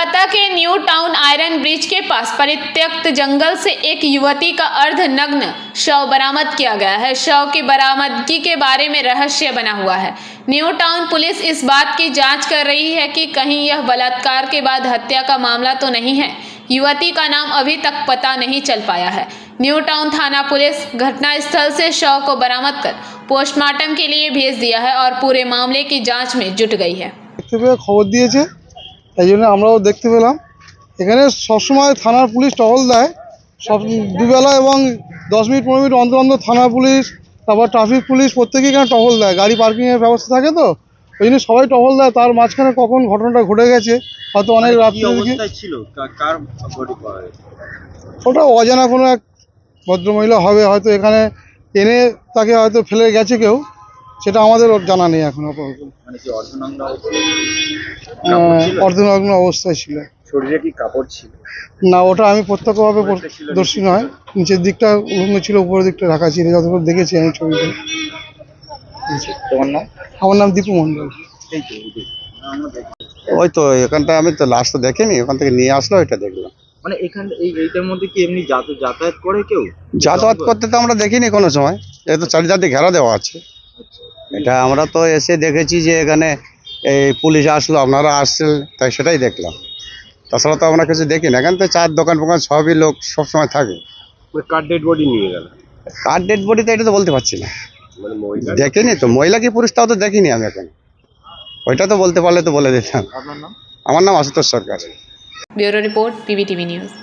कोलकाता के new town iron bridge के पास परित्यक्त जंगल से एक युवती का अर्धनग्न शव बरामद किया गया है। शव की बरामदगी के बारे में रहस्य बना हुआ है। न्यू टाउन पुलिस इस बात की जांच कर रही है कि कहीं यह बलात्कार के बाद हत्या का मामला तो नहीं है। युवती का नाम अभी तक पता नहीं चल पाया है। न्यू टाउन थाना पुलिस घटनास्थल से शव को बरामद कर पोस्टमार्टम के लिए भेज दिया है और पूरे मामले की जांच में जुट गई है। খবর দিয়েছে তাই জন্য আমরাও দেখতে পেলাম। এখানে সবসময় থানার পুলিশ টহল দেয়, সব দুবেলা এবং 10 মিনিট 15 মিনিট অন্তর অন্তর থানা পুলিশ, তারপর ট্রাফিক পুলিশ প্রত্যেকেই এখানে টহল দেয়। গাড়ি পার্কিংয়ের ব্যবস্থা থাকে তো, ওই জন্য সবাই টহল দেয়। তার মাঝখানে কখন ঘটনাটা ঘটে গেছে হয়তো অনেক রাত্রে ওটা অজানা কোনো এক ভদ্রমহিলা হবে, হয়তো এখানে এনে তাকে হয়তো ফেলে গেছে কেউ, সেটা আমাদের জানা নেই এখন আপাতত। অর্ধনগ্ন অবস্থায় ছিল। শরীরে কি কাপড় ছিল? না, ওটা আমি প্রত্যক্ষভাবে দর্শী নয়। নিচের দিকটা উলঙ্গ ছিল, উপরের দিকটা ঢাকা ছিল, যতটুকু দেখেছি আমি ছবিতে। তোমার নাম? আমার নাম দীপু মণ্ডল। ওই তো এখানটা আমি তো লাস্ট দেখিনি, ওখান থেকে নিয়ে আসলো, এটা দেখলাম। মানে এখান এইটার মধ্যে কি এমনি যাতায়াত করে কেউ? যাতায়াত করতে তো আমরা দেখিনি কোনো সময়, এ তো চারিদিকে ঘেরা দেওয়া আছে। এটা আমরা তো এসে দেখেছি যে এখানে এই পুলিশ আসলো, আপনারা আসছেন, তাই সেটাই দেখলাম। তাছাড়া তো আমরা কিছু দেখি না। এখান থেকে চার দোকান ফোকান সবই লোক সবসময় থাকে। কার ডেড বডি নিয়ে গেল? কার ডেড বডিতে এটা তো বলতে পারছি না, দেখিনি তো। মহিলা কি পুরুষ তাও তো দেখিনি আমি এখন, ওইটা তো বলতে পারলে তো বলে দিতাম। আপনার নাম? আমার নাম Ashutosh Sarkar. Bureau report PBTV news.